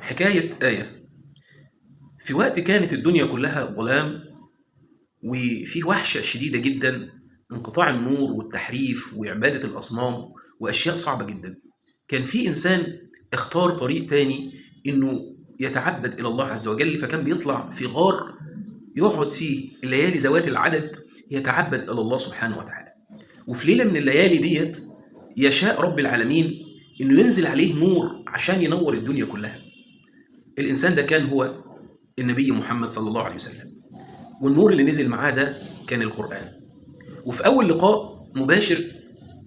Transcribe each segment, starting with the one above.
حكاية آية. في وقت كانت الدنيا كلها ظلام وفيه وحشة شديدة جدا، انقطاع النور والتحريف وعبادة الأصنام وأشياء صعبة جدا. كان في إنسان اختار طريق تاني، إنه يتعبد إلى الله عز وجل، فكان بيطلع في غار يقعد فيه الليالي ذوات العدد يتعبد إلى الله سبحانه وتعالى. وفي ليلة من الليالي ديت يشاء رب العالمين إنه ينزل عليه نور عشان ينور الدنيا كلها. الإنسان ده كان هو النبي محمد صلى الله عليه وسلم، والنور اللي نزل معاه ده كان القرآن. وفي أول لقاء مباشر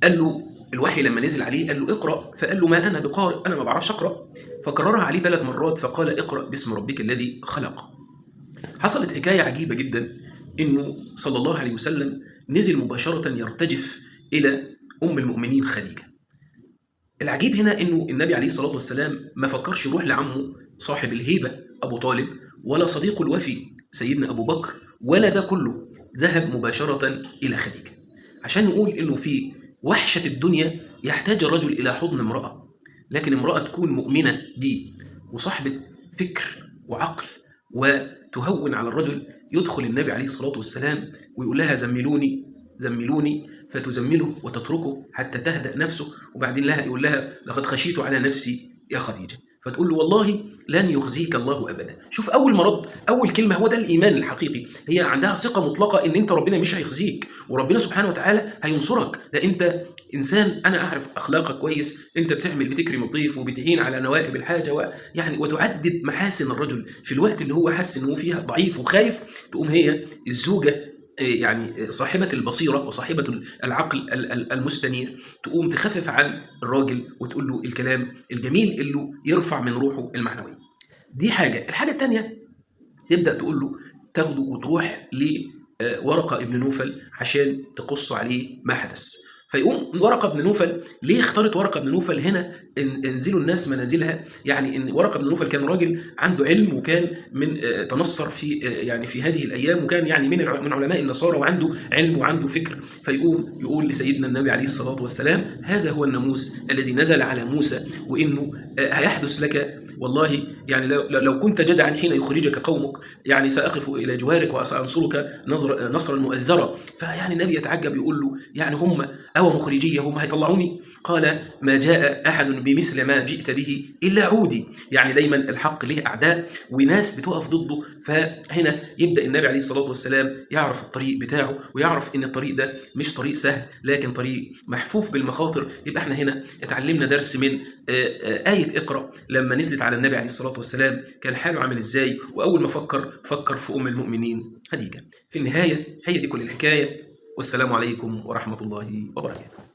قال له الوحي لما نزل عليه قال له اقرأ، فقال له ما أنا بقارئ، أنا ما بعرفش أقرأ. فكررها عليه 3 مرات فقال اقرأ باسم ربك الذي خلق. حصلت حكاية عجيبة جدا، إنه صلى الله عليه وسلم نزل مباشرة يرتجف إلى أم المؤمنين خديجة. العجيب هنا إنه النبي عليه الصلاة والسلام ما فكرش يروح لعمه صاحب الهيبة أبو طالب، ولا صديقه الوفي سيدنا أبو بكر، ولا ده كله. ذهب مباشرة إلى خديجة عشان نقول إنه في وحشة الدنيا يحتاج الرجل إلى حضن امرأة، لكن امرأة تكون مؤمنة دي وصاحبة فكر وعقل وتهون على الرجل. يدخل النبي عليه الصلاة والسلام ويقول لها زملوني زملوني، فتزمله وتتركه حتى تهدأ نفسه، وبعدين يقول لها لقد خشيت على نفسي يا خديجة، فتقول له والله لن يخزيك الله أبدا. شوف أول ما رد أول كلمة، هو ده الإيمان الحقيقي. هي عندها ثقة مطلقة إن أنت ربنا مش هيخزيك، وربنا سبحانه وتعالى هينصرك. ده أنت إنسان، أنا أعرف أخلاقك كويس، أنت بتكرم الضيف وبتعين على نوائب الحاجة، ويعني وتعدد محاسن الرجل في الوقت اللي هو حس إنه فيها ضعيف وخايف. تقوم هي الزوجة يعني صاحبة البصيرة وصاحبة العقل المستنير، تقوم تخفف عن الراجل وتقول له الكلام الجميل اللي يرفع من روحه المعنوية. دي حاجة. الحاجة التانية تبدأ تقول له تاخده وتروح لورقة ابن نوفل عشان تقص عليه ما حدث. فيقوم ورقة بن نوفل. ليه اختارت ورقة بن نوفل هنا؟ انزلوا الناس منازلها. يعني ان ورقة بن نوفل كان راجل عنده علم، وكان من تنصر في يعني في هذه الايام، وكان يعني من علماء النصارى، وعنده علم وعنده فكر. فيقوم يقول لسيدنا النبي عليه الصلاة والسلام هذا هو الناموس الذي نزل على موسى، وانه هيحدث لك والله، يعني لو كنت جدعا حين يخرجك قومك، يعني سأقف إلى جوارك وسأنصرك نصرا مؤذرا. فيعني النبي يتعجب يقول له يعني هم أو مخرجية، هم هيطلعوني؟ قال ما جاء أحد بمثل ما جئت به إلا عودي. يعني دايما الحق له أعداء وناس بتقف ضده. فهنا يبدأ النبي عليه الصلاة والسلام يعرف الطريق بتاعه، ويعرف إن الطريق ده مش طريق سهل، لكن طريق محفوف بالمخاطر. يبقى احنا هنا اتعلمنا درس من آية اقرأ. لما نزلت على النبي عليه الصلاة والسلام كان حاله عامل ازاي، وأول ما فكر في أم المؤمنين خديجة. في النهاية هي دي كل الحكاية، والسلام عليكم ورحمة الله وبركاته.